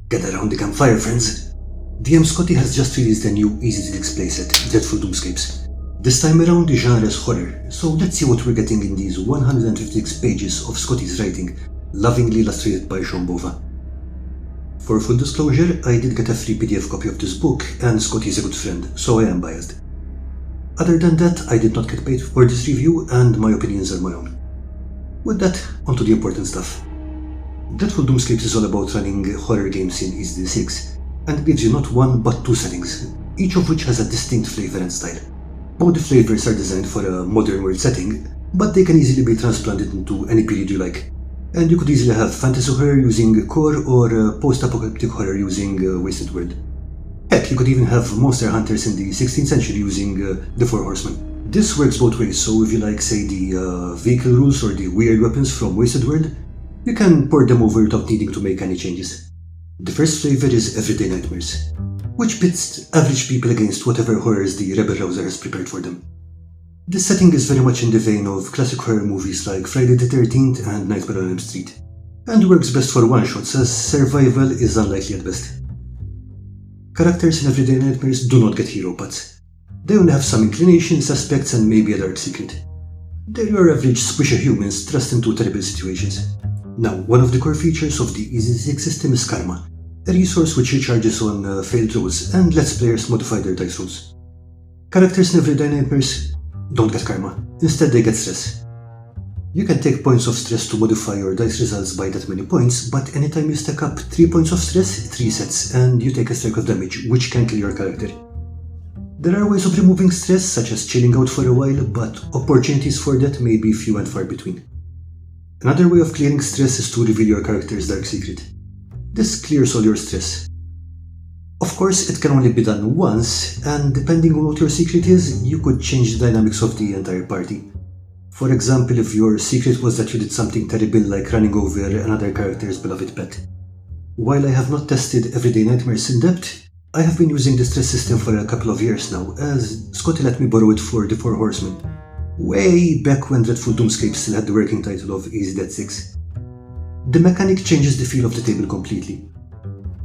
Gather around the campfire, friends. DM Scotty has just released a new EZD6 playset, Dreadful Doomscapes. This time around the genre is horror, so let's see what we're getting in these 156 pages of Scotty's writing, lovingly illustrated by Sean Bova. For full disclosure, I did get a free PDF copy of this book, and Scotty is a good friend, so I am biased. Other than that, I did not get paid for this review, and my opinions are my own. With that, onto the important stuff. Dreadful Doomscapes is all about running horror games in EZD6, and it gives you not one but two settings, each of which has a distinct flavor and style. Both the flavors are designed for a modern world setting, but they can easily be transplanted into any period you like. And you could easily have fantasy horror using Core or post-apocalyptic horror using Wasted World. Heck, you could even have monster hunters in the 16th century using the Four Horsemen. This works both ways, so if you like, say, the vehicle rules or the weird weapons from Wasted World, you can port them over without needing to make any changes. The first flavor is Everyday Nightmares, which pits average people against whatever horrors the Rebel Rouser has prepared for them. This setting is very much in the vein of classic horror movies like Friday the 13th and Nightmare on Elm Street, and works best for one-shots as survival is unlikely at best. Characters in Everyday Nightmares do not get hero pots. They only have some inclinations, aspects, and maybe a dark secret. They're your average squisher humans thrust into terrible situations. Now, one of the core features of the EZD6 system is Karma, a resource which recharges on failed rolls and lets players modify their dice rolls. Characters in Everyday Nightmares don't get Karma, instead they get stress. You can take points of stress to modify your dice results by that many points, but anytime you stack up 3 points of stress, it resets and you take a strike of damage, which can kill your character. There are ways of removing stress, such as chilling out for a while, but opportunities for that may be few and far between. Another way of clearing stress is to reveal your character's dark secret. This clears all your stress. Of course, it can only be done once, and depending on what your secret is, you could change the dynamics of the entire party. For example, if your secret was that you did something terrible like running over another character's beloved pet. While I have not tested Everyday Nightmares in depth, I have been using the stress system for a couple of years now, as Scotty let me borrow it for the Four Horsemen, way back when Dreadful Doomscapes still had the working title of EZD6. The mechanic changes the feel of the table completely.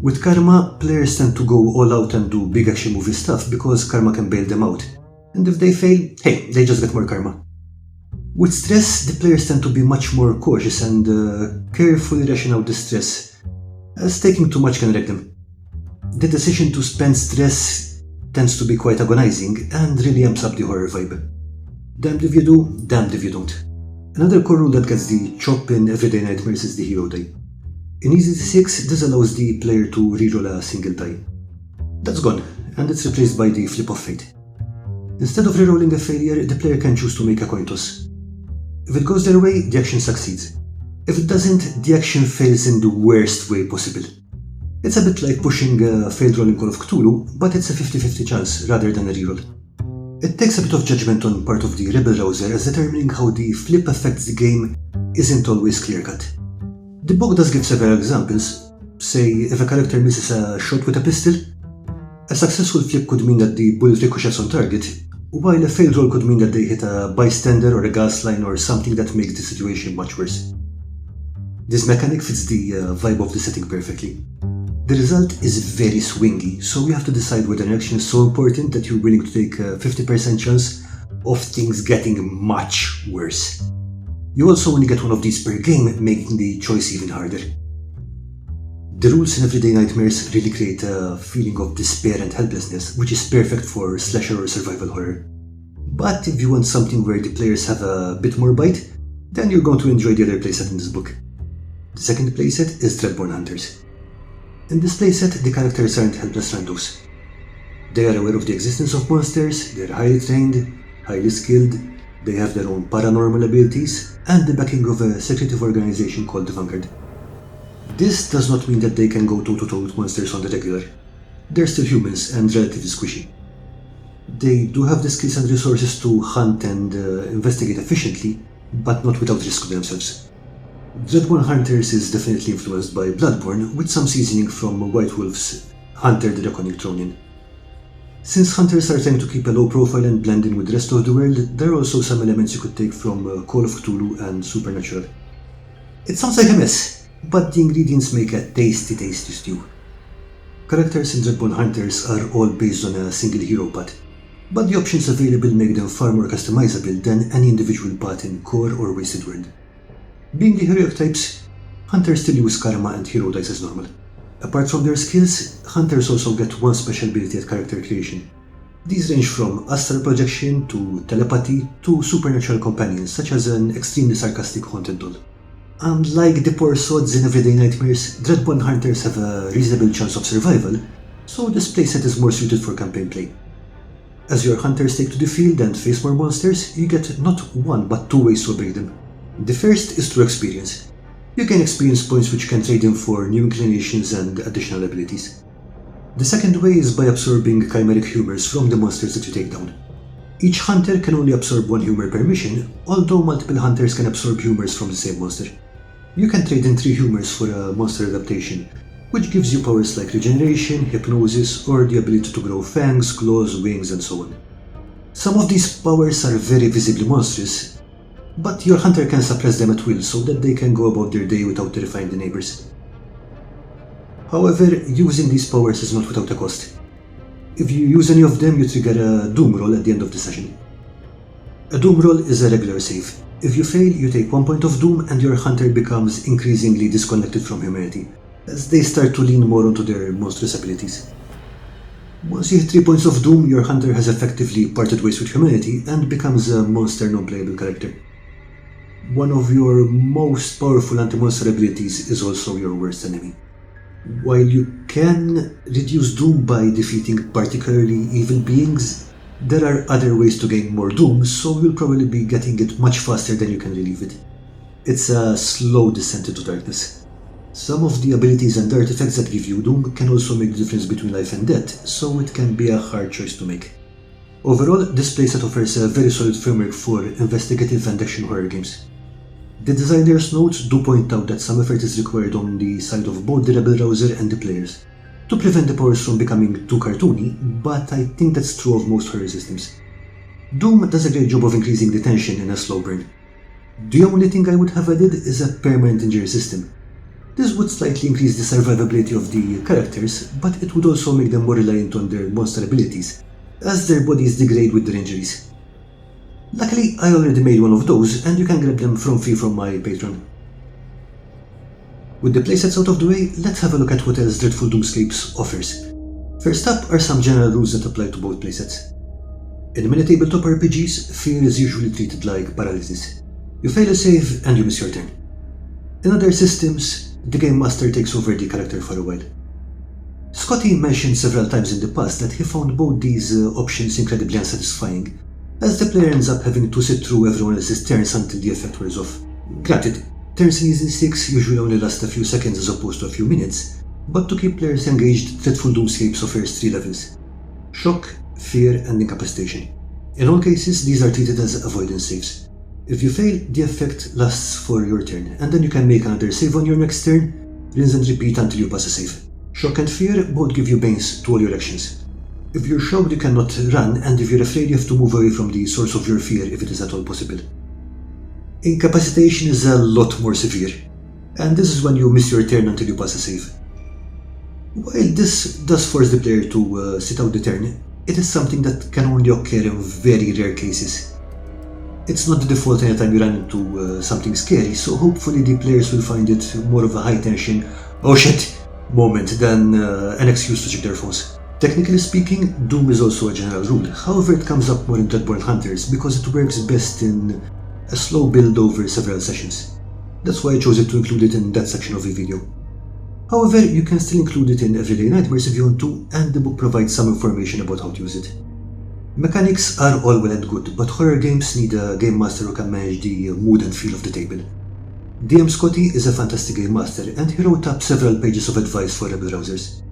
With Karma, players tend to go all out and do big action movie stuff because Karma can bail them out, and if they fail, hey, they just get more Karma. With stress, the players tend to be much more cautious and carefully ration out the stress, as taking too much can wreck them. The decision to spend stress tends to be quite agonizing and really amps up the horror vibe. Damned if you do, damned if you don't. Another core rule that gets the chop in Everyday Nightmares is the hero die. In EZD6, this allows the player to reroll a single die. That's gone, and it's replaced by the flip of fate. Instead of rerolling a failure, the player can choose to make a coin toss. If it goes their way, the action succeeds. If it doesn't, the action fails in the worst way possible. It's a bit like pushing a failed roll in Call of Cthulhu, but it's a 50-50 chance rather than a reroll. It takes a bit of judgment on part of the Rebel Rouser as determining how the flip affects the game isn't always clear-cut. The book does give several examples. Say, if a character misses a shot with a pistol, a successful flip could mean that the bullet ricochets on target, while a failed roll could mean that they hit a bystander or a gas line or something that makes the situation much worse. This mechanic fits the vibe of the setting perfectly. The result is very swingy, so you have to decide whether an action is so important that you're willing to take a 50% chance of things getting much worse. You also only get one of these per game, making the choice even harder. The rules in Everyday Nightmares really create a feeling of despair and helplessness, which is perfect for slasher or survival horror. But if you want something where the players have a bit more bite, then you're going to enjoy the other playset in this book. The second playset is Dreadborne Hunters. In this playset, the characters aren't helpless randos. They are aware of the existence of monsters, they're highly trained, highly skilled, they have their own paranormal abilities, and the backing of a secretive organization called the Vanguard. This does not mean that they can go toe-to-toe with monsters on the regular. They're still humans and relatively squishy. They do have the skills and resources to hunt and investigate efficiently, but not without risk to themselves. Dreadborne Hunters is definitely influenced by Bloodborne, with some seasoning from White Wolf's Hunter the Draconic Tronin. Since hunters are trying to keep a low profile and blend in with the rest of the world, there are also some elements you could take from Call of Cthulhu and Supernatural. It sounds like a mess, but the ingredients make a tasty stew. Characters in Dreadborne Hunters are all based on a single hero path, but the options available make them far more customizable than any individual path in Core or Wasted World. Being the heroic types, Hunters still use Karma and Hero dice as normal. Apart from their skills, Hunters also get one special ability at character creation. These range from astral projection to telepathy to supernatural companions such as an extremely sarcastic haunted doll. Unlike the poor sods in Everyday Nightmares, Dreadborne Hunters have a reasonable chance of survival, so this playset is more suited for campaign play. As your hunters take to the field and face more monsters, you get not one but two ways to upgrade them. The first is through experience. You gain experience points which you can trade in for new inclinations and additional abilities. The second way is by absorbing chimeric humors from the monsters that you take down. Each hunter can only absorb one humor per mission, although multiple hunters can absorb humors from the same monster. You can trade in 3 humors for a monster adaptation, which gives you powers like regeneration, hypnosis, or the ability to grow fangs, claws, wings, and so on. Some of these powers are very visibly monstrous, but your hunter can suppress them at will so that they can go about their day without terrifying the neighbors. However, using these powers is not without a cost. If you use any of them, you trigger a Doom roll at the end of the session. A Doom roll is a regular save. If you fail, you take 1 point of Doom and your hunter becomes increasingly disconnected from humanity, as they start to lean more onto their monstrous abilities. Once you hit 3 points of Doom, your hunter has effectively parted ways with humanity and becomes a monster non-playable character. One of your most powerful anti-monster abilities is also your worst enemy. While you can reduce Doom by defeating particularly evil beings, there are other ways to gain more Doom, so you'll probably be getting it much faster than you can relieve it. It's a slow descent into darkness. Some of the abilities and artifacts that give you Doom can also make the difference between life and death, so it can be a hard choice to make. Overall, this playset offers a very solid framework for investigative and action horror games. The designer's notes do point out that some effort is required on the side of both the rebel rouser and the players, to prevent the powers from becoming too cartoony, but I think that's true of most horror systems. Doom does a great job of increasing the tension in a slow burn. The only thing I would have added is a permanent injury system. This would slightly increase the survivability of the characters, but it would also make them more reliant on their monster abilities, as their bodies degrade with their injuries. Luckily, I already made one of those, and you can grab them free from my Patreon. With the playsets out of the way, let's have a look at what else Dreadful Doomscapes offers. First up are some general rules that apply to both playsets. In many tabletop RPGs, fear is usually treated like paralysis. You fail a save and you miss your turn. In other systems, the Game Master takes over the character for a while. Scotty mentioned several times in the past that he found both these options incredibly unsatisfying, as the player ends up having to sit through everyone else's turns until the effect wears off. Granted, turns in EZD6 usually only last a few seconds as opposed to a few minutes, but to keep players engaged, Dreadful Doomscapes offers 3 levels: Shock, Fear, and Incapacitation. In all cases, these are treated as avoidance saves. If you fail, the effect lasts for your turn, and then you can make another save on your next turn, rinse and repeat until you pass a save. Shock and Fear both give you banes to all your actions. If you're shocked, you cannot run, and if you're afraid, you have to move away from the source of your fear if it is at all possible. Incapacitation is a lot more severe, and this is when you miss your turn until you pass a save. While this does force the player to sit out the turn, it is something that can only occur in very rare cases. It's not the default anytime you run into something scary, so hopefully the players will find it more of a high-tension "oh shit" moment than an excuse to check their phones. Technically speaking, Doom is also a general rule, however it comes up more in Dreadborne Hunters because it works best in a slow build over several sessions. That's why I chose it to include it in that section of the video. However, you can still include it in Everyday Nightmares if you want to, and the book provides some information about how to use it. Mechanics are all well and good, but horror games need a game master who can manage the mood and feel of the table. DM Scotty is a fantastic game master, and he wrote up several pages of advice for rebel rousers.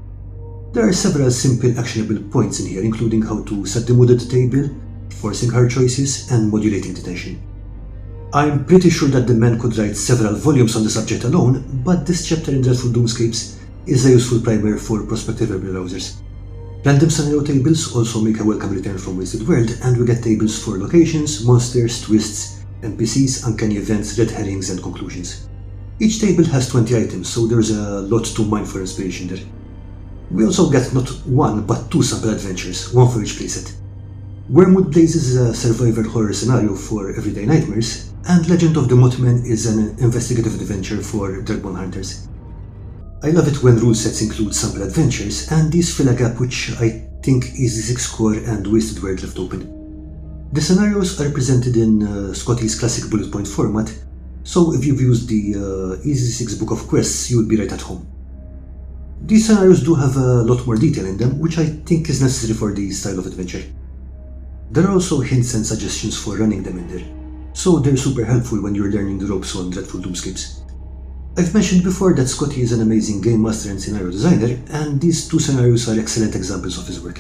There are several simple actionable points in here, including how to set the mood at the table, forcing hard choices, and modulating the tension. I'm pretty sure that the man could write several volumes on the subject alone, but this chapter in Dreadful Doomscapes is a useful primer for prospective rebel rousers. Random scenario tables also make a welcome return from Wasted World, and we get tables for locations, monsters, twists, NPCs, uncanny events, red herrings, and conclusions. Each table has 20 items, so there's a lot to mine for inspiration there. We also get not one but two sample adventures, one for each playset. Wormwood Blaze is a survivor horror scenario for everyday nightmares, and Legend of the Mothman is an investigative adventure for Dreadborne Hunters. I love it when rule sets include sample adventures, and these fill a gap which I think EZD6 Core and Wasted World left open. The scenarios are presented in Scotty's classic bullet point format, so if you've used the EZD6 Book of Quests, you would be right at home. These scenarios do have a lot more detail in them, which I think is necessary for the style of adventure. There are also hints and suggestions for running them in there, so they're super helpful when you're learning the ropes on dreadful Doomscapes. I've mentioned before that Scotty is an amazing game master and scenario designer, and these two scenarios are excellent examples of his work.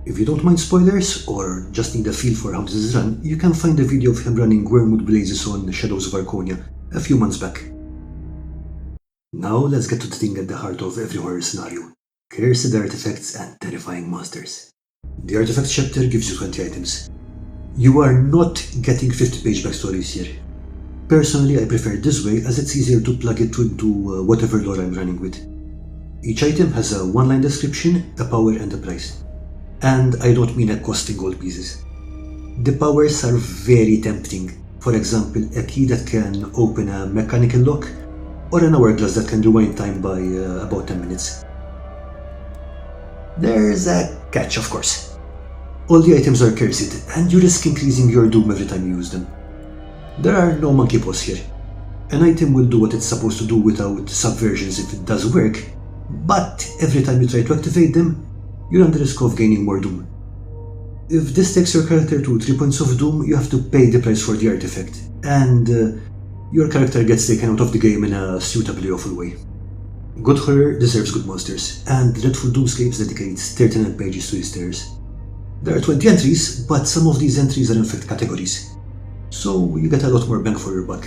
If you don't mind spoilers, or just need a feel for how this is run, you can find a video of him running Wormwood Blazes on Shadows of Arconia a few months back. Now let's get to the thing at the heart of every horror scenario: cursed artifacts and terrifying monsters. The Artifacts chapter gives you 20 items. You are not getting 50-page backstories here. Personally, I prefer it this way as it's easier to plug it into whatever lore I'm running with. Each item has a one-line description, a power and a price. And I don't mean a costing gold pieces. The powers are very tempting. For example, a key that can open a mechanical lock, or an hourglass that can rewind time by about 10 minutes. There's a catch, of course. All the items are cursed, and you risk increasing your doom every time you use them. There are no monkey paws here. An item will do what it's supposed to do without subversions if it does work, but every time you try to activate them, you run the risk of gaining more doom. If this takes your character to 3 points of doom, you have to pay the price for the artifact, and your character gets taken out of the game in a suitably awful way. Good horror deserves good monsters, and Dreadful Doomscapes dedicates 39 pages to these terrors. There are 20 entries, but some of these entries are in fact categories, so you get a lot more bang for your buck.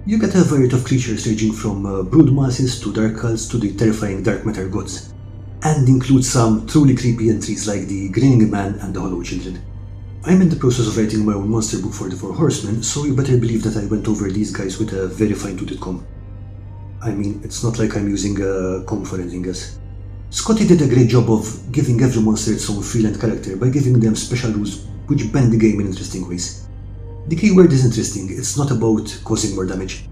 You get a variety of creatures ranging from brood masses to dark cults to the terrifying dark matter gods, and include some truly creepy entries like the Grinning Man and the Hollow Children. I'm in the process of writing my own monster book for the Four Horsemen, so you better believe that I went over these guys with a very fine-toothed comb. I mean, it's not like I'm using a comb for anything else. Scotty did a great job of giving every monster its own freelance character by giving them special rules which bend the game in interesting ways. The keyword is interesting, it's not about causing more damage.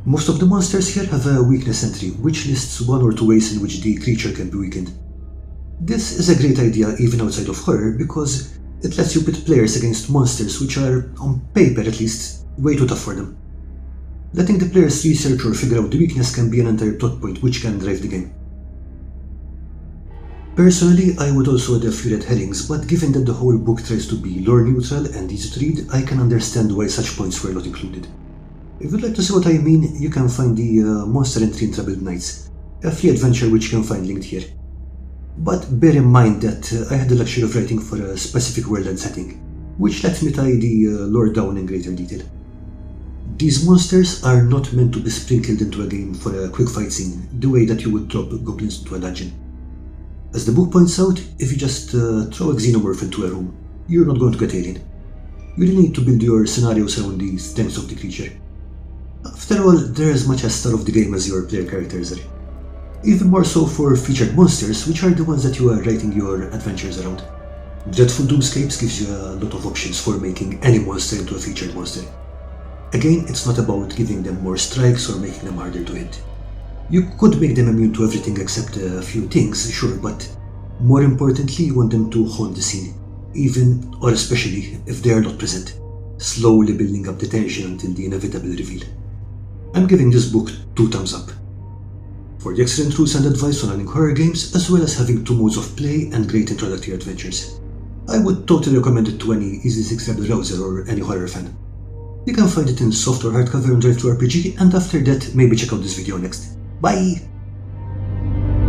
Most of the monsters here have a weakness entry, which lists 1 or 2 ways in which the creature can be weakened. This is a great idea even outside of horror, because it lets you pit players against monsters which are, on paper at least, way too tough for them. Letting the players research or figure out the weakness can be an entire plot point which can drive the game. Personally, I would also add a few red herrings, but given that the whole book tries to be lore neutral and easy to read, I can understand why such points were not included. If you'd like to see what I mean, you can find the monster entry in Troubled Nights, a free adventure which you can find linked here. But bear in mind that I had the luxury of writing for a specific world and setting, which lets me tie the lore down in greater detail. These monsters are not meant to be sprinkled into a game for a quick fight scene, the way that you would drop goblins into a dungeon. As the book points out, if you just throw a xenomorph into a room, you're not going to get alien. You really need to build your scenarios around the strengths of the creature. After all, they're as much a star of the game as your player characters are. Even more so for featured monsters, which are the ones that you are writing your adventures around. Dreadful Doomscapes gives you a lot of options for making any monster into a featured monster. Again, it's not about giving them more strikes or making them harder to hit. You could make them immune to everything except a few things, sure, but more importantly, you want them to haunt the scene, even or especially if they are not present, slowly building up the tension until the inevitable reveal. I'm giving this book 2 thumbs up. For the excellent rules and advice on running horror games, as well as having 2 modes of play and great introductory adventures, I would totally recommend it to any EZD6 Core browser or any horror fan. You can find it in soft or hardcover on DriveThru RPG, and after that, maybe check out this video next. Bye!